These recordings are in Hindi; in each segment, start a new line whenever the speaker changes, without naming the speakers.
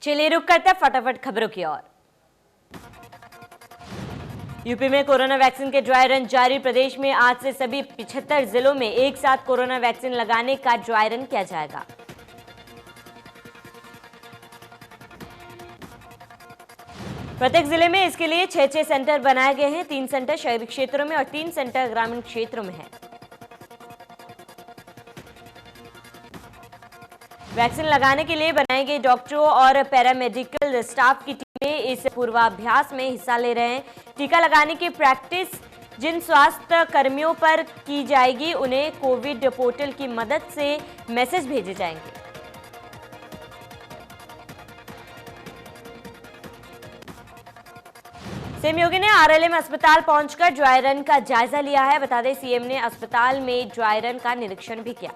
चलिए रुक करते हैं फटाफट खबरों की ओर। यूपी में कोरोना वैक्सीन के ड्राई रन जारी। प्रदेश में आज से सभी 75 जिलों में एक साथ कोरोना वैक्सीन लगाने का ड्राई रन किया जाएगा। प्रत्येक जिले में इसके लिए 6 सेंटर बनाए गए हैं। 3 सेंटर शहरी क्षेत्रों में और 3 सेंटर ग्रामीण क्षेत्रों में हैं। वैक्सीन लगाने के लिए बनाई गई डॉक्टरों और पैरामेडिकल स्टाफ की टीमें इस पूर्वाभ्यास में हिस्सा ले रहे हैं। टीका लगाने की प्रैक्टिस जिन स्वास्थ्य कर्मियों पर की जाएगी उन्हें कोविड पोर्टल की मदद से मैसेज भेजे जाएंगे। सीएम योगी ने आरएलएम अस्पताल पहुंचकर ड्राई रन का जायजा लिया है। बता दें सीएम ने अस्पताल में ड्राई रन का निरीक्षण भी किया।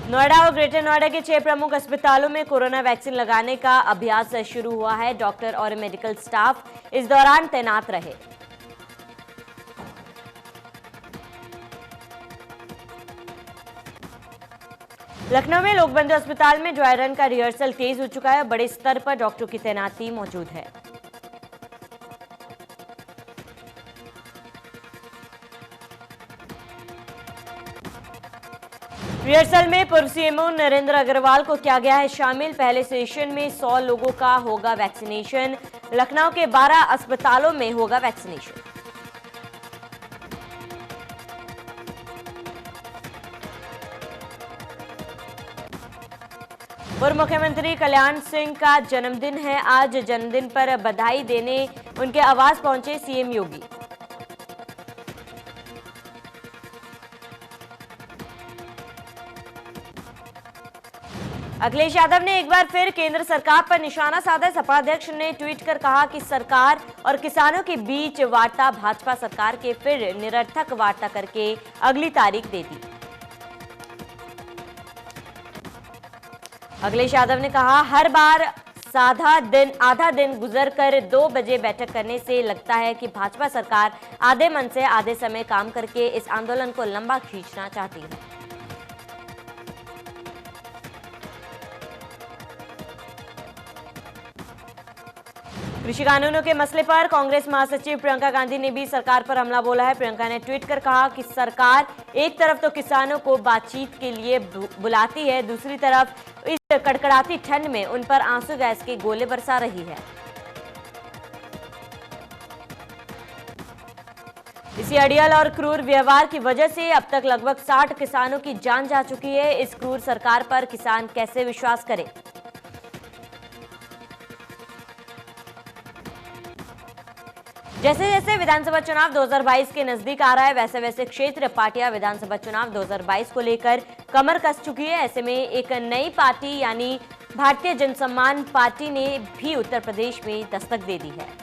नोएडा और ग्रेटर नोएडा के 6 प्रमुख अस्पतालों में कोरोना वैक्सीन लगाने का अभ्यास शुरू हुआ है। डॉक्टर और मेडिकल स्टाफ इस दौरान तैनात रहे। लखनऊ में लोकबंधु अस्पताल में ड्राई रन का रिहर्सल तेज हो चुका है। बड़े स्तर पर डॉक्टरों की तैनाती मौजूद है। रिहर्सल में पूर्व सीएमओ नरेंद्र अग्रवाल को किया गया है शामिल। पहले सेशन में 100 लोगों का होगा वैक्सीनेशन। लखनऊ के 12 अस्पतालों में होगा वैक्सीनेशन। पूर्व मुख्यमंत्री कल्याण सिंह का जन्मदिन है आज। जन्मदिन पर बधाई देने उनके आवास पहुंचे सीएम योगी। अखिलेश यादव ने एक बार फिर केंद्र सरकार पर निशाना साधा। सपा अध्यक्ष ने ट्वीट कर कहा कि सरकार और किसानों के बीच वार्ता भाजपा सरकार के फिर निरर्थक वार्ता करके अगली तारीख दे दी। अखिलेश यादव ने कहा हर बार आधा दिन गुजरकर 2 बजे बैठक करने से लगता है कि भाजपा सरकार आधे मन से आधे समय काम करके इस आंदोलन को लंबा खींचना चाहती है। कृषि कानूनों के मसले पर कांग्रेस महासचिव प्रियंका गांधी ने भी सरकार पर हमला बोला है। प्रियंका ने ट्वीट कर कहा कि सरकार एक तरफ तो किसानों को बातचीत के लिए बुलाती है, दूसरी तरफ इस कड़कड़ाती ठंड में उन पर आंसू गैस के गोले बरसा रही है। इसी अड़ियल और क्रूर व्यवहार की वजह से अब तक लगभग 60 किसानों की जान जा चुकी है। इस क्रूर सरकार पर किसान कैसे विश्वास करे। जैसे जैसे विधानसभा चुनाव 2022 के नजदीक आ रहा है वैसे वैसे क्षेत्र पार्टियां विधानसभा चुनाव 2022 को लेकर कमर कस चुकी है। ऐसे में एक नई पार्टी यानी भारतीय जनसम्मान पार्टी ने भी उत्तर प्रदेश में दस्तक दे दी है।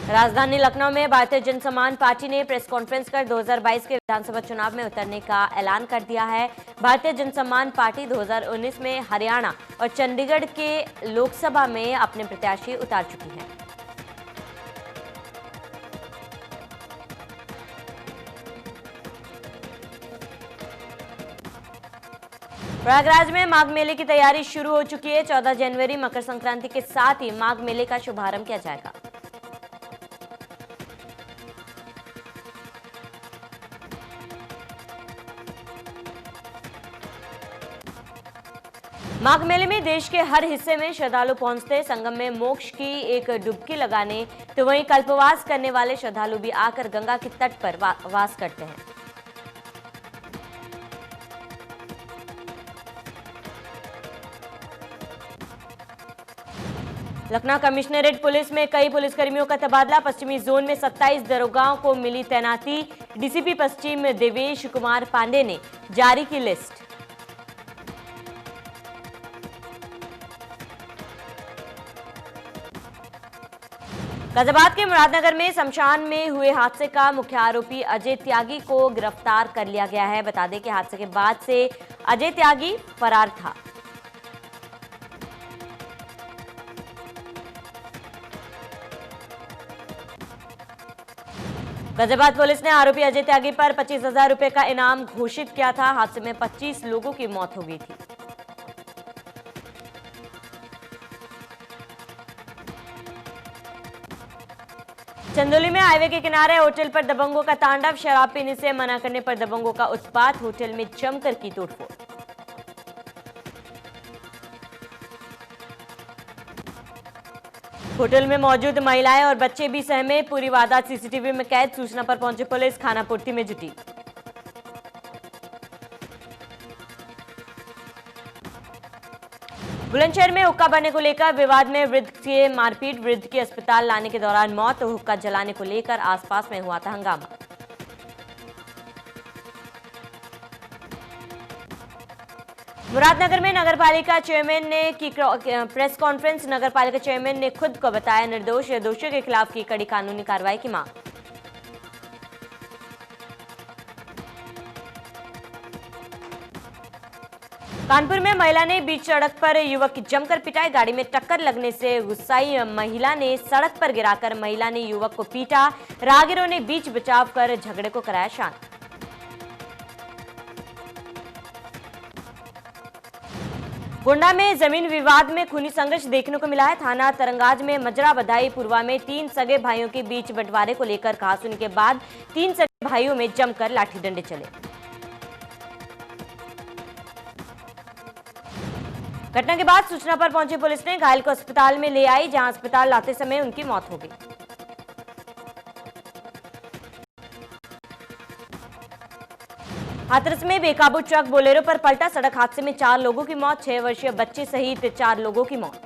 राजधानी लखनऊ में भारतीय जनसम्मान पार्टी ने प्रेस कॉन्फ्रेंस कर 2022 के विधानसभा चुनाव में उतरने का ऐलान कर दिया है। भारतीय जनसम्मान पार्टी 2019 में हरियाणा और चंडीगढ़ के लोकसभा में अपने प्रत्याशी उतार चुकी है। प्रयागराज में माघ मेले की तैयारी शुरू हो चुकी है। 14 जनवरी मकर संक्रांति के साथ ही माघ मेले का शुभारंभ किया जाएगा। माघ मेले में देश के हर हिस्से में श्रद्धालु पहुंचते। संगम में मोक्ष की एक डुबकी लगाने तो वहीं कल्पवास करने वाले श्रद्धालु भी आकर गंगा के तट पर वास करते हैं। लखनऊ कमिश्नरेट पुलिस में कई पुलिसकर्मियों का तबादला। पश्चिमी जोन में 27 दरोगाओं को मिली तैनाती। डीसीपी पश्चिम देवेश कुमार पांडे ने जारी की लिस्ट। गाजियाबाद के मुरादनगर में शमशान में हुए हादसे का मुख्य आरोपी अजय त्यागी को गिरफ्तार कर लिया गया है। बता दें कि हादसे के बाद से अजय त्यागी फरार था। गाजियाबाद पुलिस ने आरोपी अजय त्यागी पर 25,000 रुपए का इनाम घोषित किया था। हादसे में 25 लोगों की मौत हो गई थी। चंदौली में हाईवे के किनारे होटल पर दबंगों का तांडव। शराब पीने से मना करने पर दबंगों का उत्पात। होटल में जमकर की तोड़फोड़। होटल में मौजूद महिलाएं और बच्चे भी सहमे। पूरी वारदात सीसीटीवी में कैद। सूचना पर पहुंची पुलिस खानापूर्ति में जुटी। बुलंदशहर में हुक्का भरने को लेकर विवाद में वृद्ध से मारपीट। वृद्ध की अस्पताल लाने के दौरान मौत। हुक्का जलाने को लेकर आसपास में हुआ था हंगामा। मुरादनगर में नगरपालिका चेयरमैन ने की प्रेस कॉन्फ्रेंस। नगरपालिका चेयरमैन ने खुद को बताया निर्दोष। दोषियों के खिलाफ की कड़ी कानूनी कार्रवाई की मांग। कानपुर में महिला ने बीच सड़क पर युवक की जमकर पिटाई। गाड़ी में टक्कर लगने से गुस्साई महिला ने सड़क पर गिराकर महिला ने युवक को पीटा। राहगीरों ने बीच बचाव कर झगड़े को कराया शांत। गोंडा में जमीन विवाद में खूनी संघर्ष देखने को मिला है। थाना तरंगाज में मजरा बधाई पुरवा में 3 सगे भाइयों के बीच बंटवारे को लेकर कहासुनी के बाद 3 सगे भाइयों में जमकर लाठी डंडे चले। घटना के बाद सूचना पर पहुंची पुलिस ने घायल को अस्पताल में ले आई, जहां अस्पताल लाते समय उनकी मौत हो गई। हाथरस में बेकाबू ट्रक बोलेरो पर पलटा। सड़क हादसे में 4 लोगों की मौत। 6 वर्षीय बच्चे सहित 4 लोगों की मौत।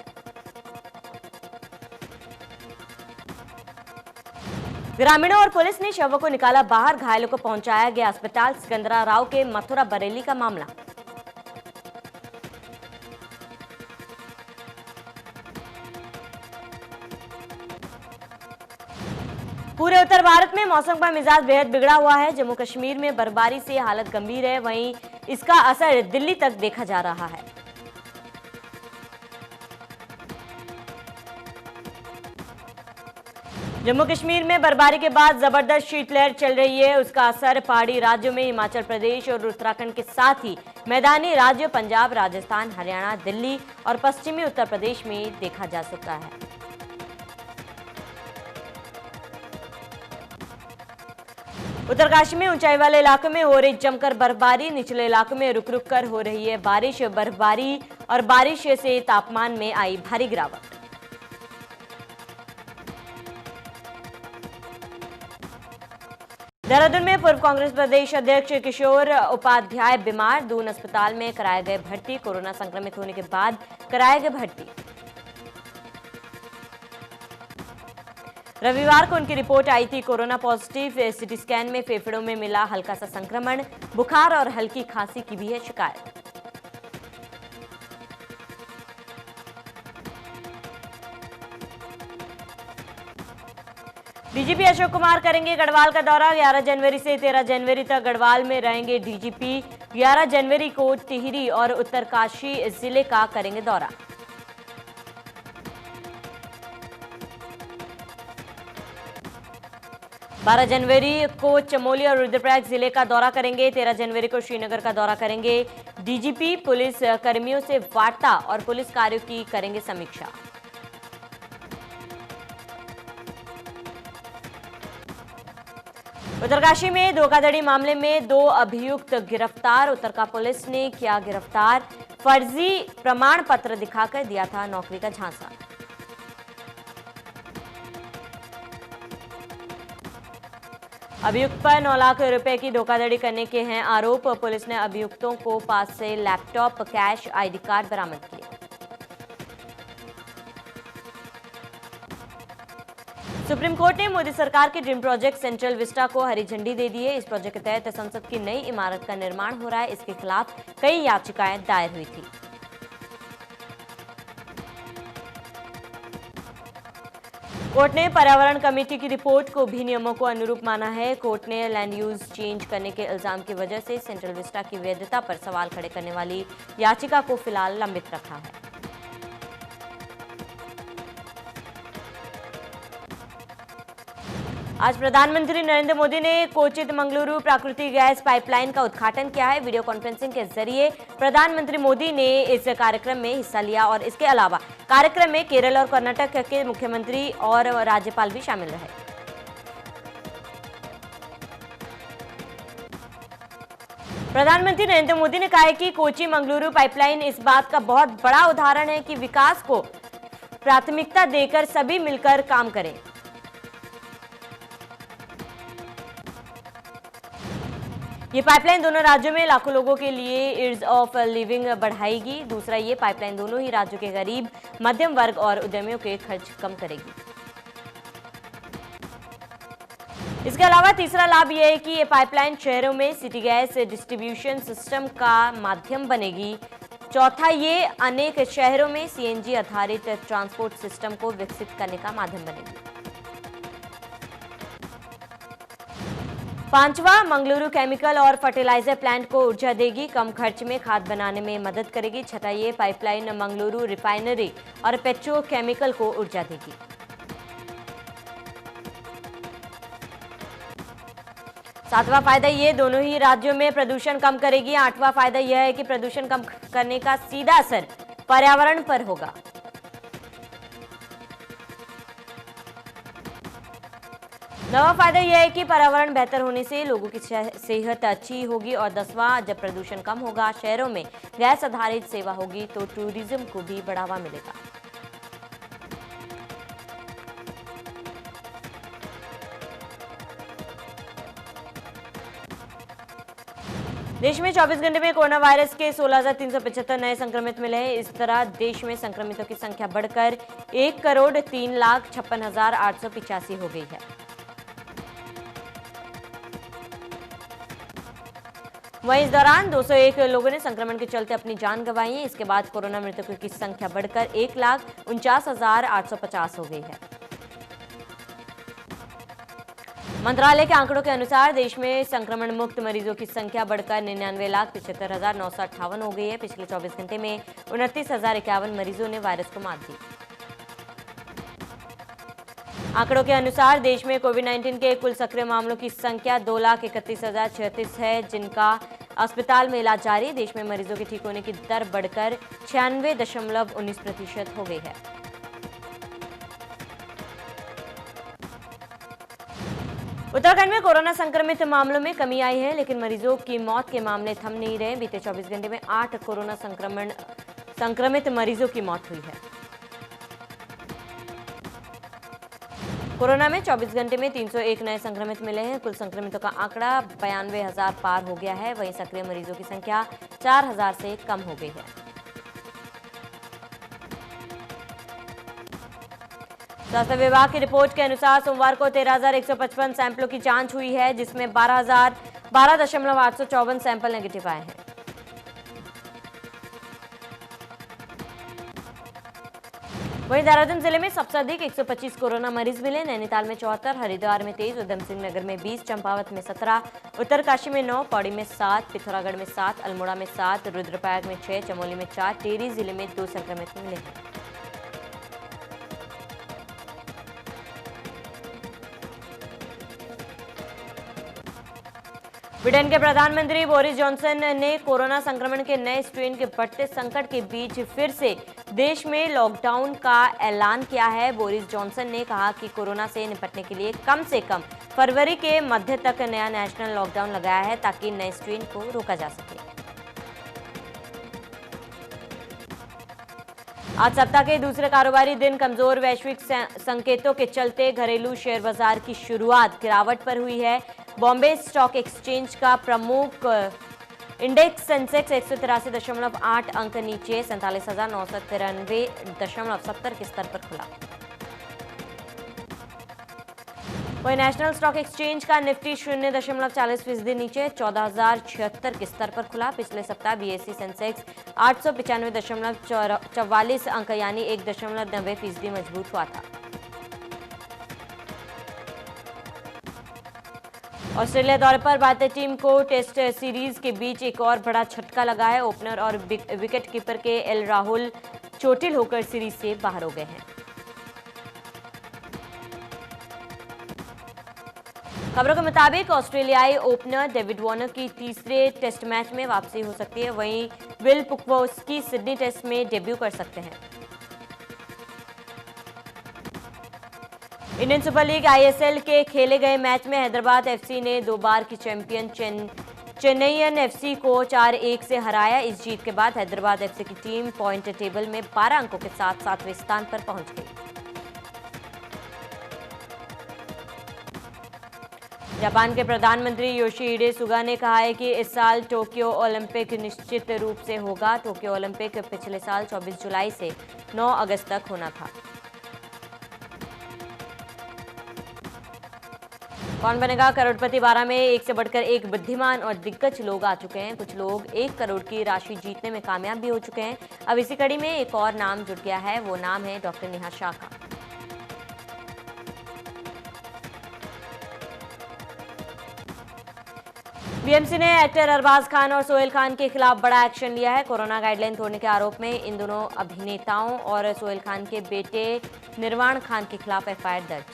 ग्रामीणों और पुलिस ने शवों को निकाला बाहर। घायलों को पहुंचाया गया अस्पताल। सिकंदरा राव के मथुरा बरेली का मामला। पूरे उत्तर भारत में मौसम का मिजाज बेहद बिगड़ा हुआ है। जम्मू कश्मीर में बर्फबारी से हालत गंभीर है। वहीं इसका असर दिल्ली तक देखा जा रहा है। जम्मू कश्मीर में बर्फबारी के बाद जबरदस्त शीतलहर चल रही है। उसका असर पहाड़ी राज्यों में हिमाचल प्रदेश और उत्तराखंड के साथ ही मैदानी राज्यों पंजाब, राजस्थान, हरियाणा, दिल्ली और पश्चिमी उत्तर प्रदेश में देखा जा सकता है। उत्तरकाशी में ऊंचाई वाले इलाकों में हो रही जमकर बर्फबारी। निचले इलाकों में रुक रुक कर हो रही है बारिश। बर्फबारी और बारिश से तापमान में आई भारी गिरावट। देहरादून में पूर्व कांग्रेस प्रदेश अध्यक्ष किशोर उपाध्याय बीमार। दून अस्पताल में कराए गए भर्ती। कोरोना संक्रमित होने के बाद कराए गए भर्ती। रविवार को उनकी रिपोर्ट आई थी कोरोना पॉजिटिव। सिटी स्कैन में फेफड़ों में मिला हल्का सा संक्रमण। बुखार और हल्की खांसी की भी है शिकायत। डीजीपी अशोक कुमार करेंगे गढ़वाल का दौरा। 11 जनवरी से 13 जनवरी तक गढ़वाल में रहेंगे डीजीपी। 11 जनवरी को टिहरी और उत्तरकाशी जिले का करेंगे दौरा। बारह जनवरी को चमोली और रुद्रप्रयाग जिले का दौरा करेंगे। 13 जनवरी को श्रीनगर का दौरा करेंगे डीजीपी। पुलिस कर्मियों से वार्ता और पुलिस कार्यों की करेंगे समीक्षा। उत्तरकाशी में धोखाधड़ी मामले में 2 अभियुक्त गिरफ्तार। उत्तरका पुलिस ने किया गिरफ्तार। फर्जी प्रमाण पत्र दिखाकर दिया था नौकरी का झांसा। अभियुक्त पर 9 लाख रुपए की धोखाधड़ी करने के हैं आरोप। पुलिस ने अभियुक्तों को पास से लैपटॉप, कैश, आईडी कार्ड बरामद किए। सुप्रीम कोर्ट ने मोदी सरकार के ड्रीम प्रोजेक्ट सेंट्रल विस्टा को हरी झंडी दे दी है। इस प्रोजेक्ट के तहत संसद की नई इमारत का निर्माण हो रहा है। इसके खिलाफ कई याचिकाएं दायर हुई थी। कोर्ट ने पर्यावरण कमेटी की रिपोर्ट को भी नियमों को अनुरूप माना है। कोर्ट ने लैंड यूज चेंज करने के इल्जाम की वजह से सेंट्रल विस्टा की वैधता पर सवाल खड़े करने वाली याचिका को फिलहाल लंबित रखा है। आज प्रधानमंत्री नरेंद्र मोदी ने कोचित मंगलुरु प्राकृतिक गैस पाइपलाइन का उद्घाटन किया है। वीडियो कॉन्फ्रेंसिंग के जरिए प्रधानमंत्री मोदी ने इस कार्यक्रम में हिस्सा लिया और इसके अलावा कार्यक्रम में केरल और कर्नाटक के मुख्यमंत्री और राज्यपाल भी शामिल रहे। प्रधानमंत्री नरेंद्र मोदी ने कहा है कि कोची मंगलुरु पाइपलाइन इस बात का बहुत बड़ा उदाहरण है कि विकास को प्राथमिकता देकर सभी मिलकर काम करें। ये पाइपलाइन दोनों राज्यों में लाखों लोगों के लिए ईज ऑफ लिविंग बढ़ाएगी। दूसरा, ये पाइपलाइन दोनों ही राज्यों के गरीब, मध्यम वर्ग और उद्यमियों के खर्च कम करेगी। इसके अलावा तीसरा लाभ यह है कि ये पाइपलाइन शहरों में सिटी गैस डिस्ट्रीब्यूशन सिस्टम का माध्यम बनेगी। चौथा, ये अनेक शहरों में सीएनजी आधारित ट्रांसपोर्ट सिस्टम को विकसित करने का माध्यम बनेगी। पांचवा, मंगलुरु केमिकल और फर्टिलाइजर प्लांट को ऊर्जा देगी, कम खर्च में खाद बनाने में मदद करेगी। छठा, ये पाइपलाइन मंगलुरु रिफाइनरी और पेट्रोकेमिकल को ऊर्जा देगी। सातवां फायदा, ये दोनों ही राज्यों में प्रदूषण कम करेगी। आठवां फायदा यह है कि प्रदूषण कम करने का सीधा असर पर्यावरण पर होगा। नवा फायदा यह है कि पर्यावरण बेहतर होने से लोगों की सेहत अच्छी होगी। और 10वां, जब प्रदूषण कम होगा, शहरों में गैस आधारित सेवा होगी तो टूरिज्म को भी बढ़ावा मिलेगा। देश में 24 घंटे में कोरोना वायरस के 16,375 नए संक्रमित मिले हैं। इस तरह देश में संक्रमितों की संख्या बढ़कर 1,03,56,885 हो गई है। वहीं इस दौरान 201 लोगों ने संक्रमण के चलते अपनी जान गंवाई है। इसके बाद कोरोना मृतकों की संख्या बढ़कर 1,49,850 हो गई है। मंत्रालय के आंकड़ों के अनुसार देश में संक्रमण मुक्त मरीजों की संख्या बढ़कर 99,75,958 हो गई है। पिछले 24 घंटे में 29,051 मरीजों ने वायरस को मात दी। आंकड़ों के अनुसार देश में कोविड-19 के कुल सक्रिय मामलों की संख्या 2,31,036 है, जिनका अस्पताल में इलाज जारी। देश में मरीजों के ठीक होने की दर बढ़कर 96.19% हो गई है। उत्तराखंड में कोरोना संक्रमित मामलों में कमी आई है, लेकिन मरीजों की मौत के मामले थम नहीं रहे। बीते 24 घंटे में 8 कोरोना संक्रमित मरीजों की मौत हुई है। कोरोना में 24 घंटे में 301 नए संक्रमित मिले हैं। कुल संक्रमितों का आंकड़ा 92,000 पार हो गया है। वहीं सक्रिय मरीजों की संख्या 4,000 से कम हो गई है। स्वास्थ्य विभाग की रिपोर्ट के अनुसार सोमवार को 13,155 सैंपलों की जांच हुई है, जिसमें 12,854 सैंपल नेगेटिव आए हैं। वहीं देहरादून जिले में सबसे अधिक 125 कोरोना मरीज मिले। नैनीताल में 74, हरिद्वार में 23, उधम सिंह नगर में 20, चंपावत में 17, उत्तरकाशी में 9, पौड़ी में 7, पिथौरागढ़ में 7, अल्मोड़ा में 7, रुद्रप्रयाग में 6, चमोली में 4, टिहरी जिले में 2 संक्रमित मिले हैं। ब्रिटेन के प्रधानमंत्री बोरिस जॉनसन ने कोरोना संक्रमण के नए स्ट्रेन के बढ़ते संकट के बीच फिर से देश में लॉकडाउन का ऐलान किया है। बोरिस जॉनसन ने कहा कि कोरोना से निपटने के लिए कम से कम फरवरी के मध्य तक नया नेशनल लॉकडाउन लगाया है, ताकि नए स्ट्रेन को रोका जा सके। आज सप्ताह के दूसरे कारोबारी दिन कमजोर वैश्विक संकेतों के चलते घरेलू शेयर बाजार की शुरुआत गिरावट पर हुई है। बॉम्बे स्टॉक एक्सचेंज का प्रमुख इंडेक्स सेंसेक्स 183.8 अंक नीचे 47,993.70 के स्तर पर खुला। वहीं नेशनल स्टॉक एक्सचेंज का निफ्टी 0.40% नीचे 14,076 के स्तर पर खुला। पिछले सप्ताह बीएसई सेंसेक्स 895.44 अंक यानी 1.90% मजबूत हुआ था। ऑस्ट्रेलिया दौरे पर भारतीय टीम को टेस्ट सीरीज के बीच एक और बड़ा झटका लगा है। ओपनर और विकेट कीपर के एल राहुल चोटिल होकर सीरीज से बाहर हो गए हैं। खबरों के मुताबिक ऑस्ट्रेलियाई ओपनर डेविड वार्नर की तीसरे टेस्ट मैच में वापसी हो सकती है। वहीं विल पुक्वोस्की सिडनी टेस्ट में डेब्यू कर सकते हैं। इंडियन सुपर लीग आईएसएल के खेले गए मैच में हैदराबाद एफसी ने 2 बार की चैंपियन चेन्नईयन एफसी को 4-1 से हराया। इस जीत के बाद हैदराबाद एफसी की टीम पॉइंट टेबल में 12 अंकों के साथ 7वें स्थान पर पहुंच गई। जापान के प्रधानमंत्री योशिहिडे सुगा ने कहा है कि इस साल टोक्यो ओलंपिक निश्चित रूप से होगा। टोक्यो ओलंपिक पिछले साल 24 जुलाई से 9 अगस्त तक होना था। कौन बनेगा करोड़पति 12 में एक से बढ़कर एक बुद्धिमान और दिग्गज लोग आ चुके हैं। कुछ लोग 1 करोड़ की राशि जीतने में कामयाब भी हो चुके हैं। अब इसी कड़ी में एक और नाम जुड़ गया है। वो नाम है डॉक्टर नेहा शाह का। बीएमसी ने एक्टर अरबाज खान और सोहेल खान के खिलाफ बड़ा एक्शन लिया है। कोरोना गाइडलाइन तोड़ने के आरोप में इन दोनों अभिनेताओं और सोहेल खान के बेटे निर्वाण खान के खिलाफ एफआईआर दर्ज।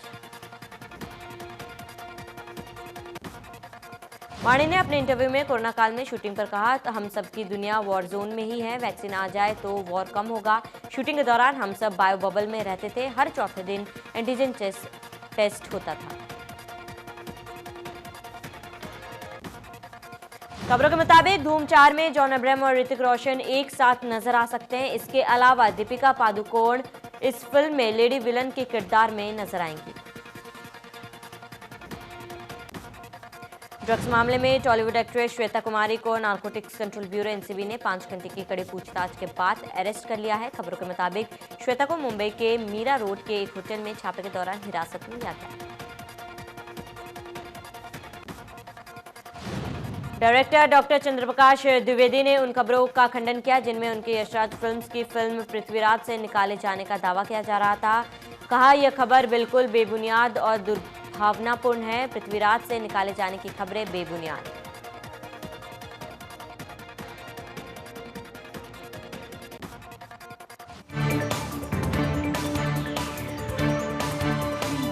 वाणी ने अपने इंटरव्यू में कोरोना काल में शूटिंग पर कहा, तो हम सब की दुनिया वॉर जोन में ही है। वैक्सीन आ जाए तो वॉर कम होगा। शूटिंग के दौरान हम सब बायो बबल में रहते थे। हर चौथे दिन एंटीजन टेस्ट होता था। खबरों के मुताबिक धूम 4 में जॉन अब्राहम और ऋतिक रोशन एक साथ नजर आ सकते हैं। इसके अलावा दीपिका पादुकोण इस फिल्म में लेडी विलन के किरदार में नजर आएंगी। ड्रग्स मामले में टॉलीवुड एक्ट्रेस श्वेता कुमारी को नारकोटिक्स कंट्रोल ब्यूरो एनसीबी ने 5 घंटे की कड़ी पूछताछ के बाद अरेस्ट कर लिया है। खबरों के मुताबिक श्वेता को मुंबई के मीरा रोड के एक होटल में छापे के दौरान हिरासत में लिया गया। डायरेक्टर डॉक्टर चंद्रप्रकाश द्विवेदी ने उन खबरों का खंडन किया जिनमें उनके यशराज फिल्म्स की फिल्म पृथ्वीराज से निकाले जाने का दावा किया जा रहा था। कहा, यह खबर बिल्कुल बेबुनियाद और दुर्भावनापूर्ण है। पृथ्वीराज से निकाले जाने की खबरें बेबुनियाद।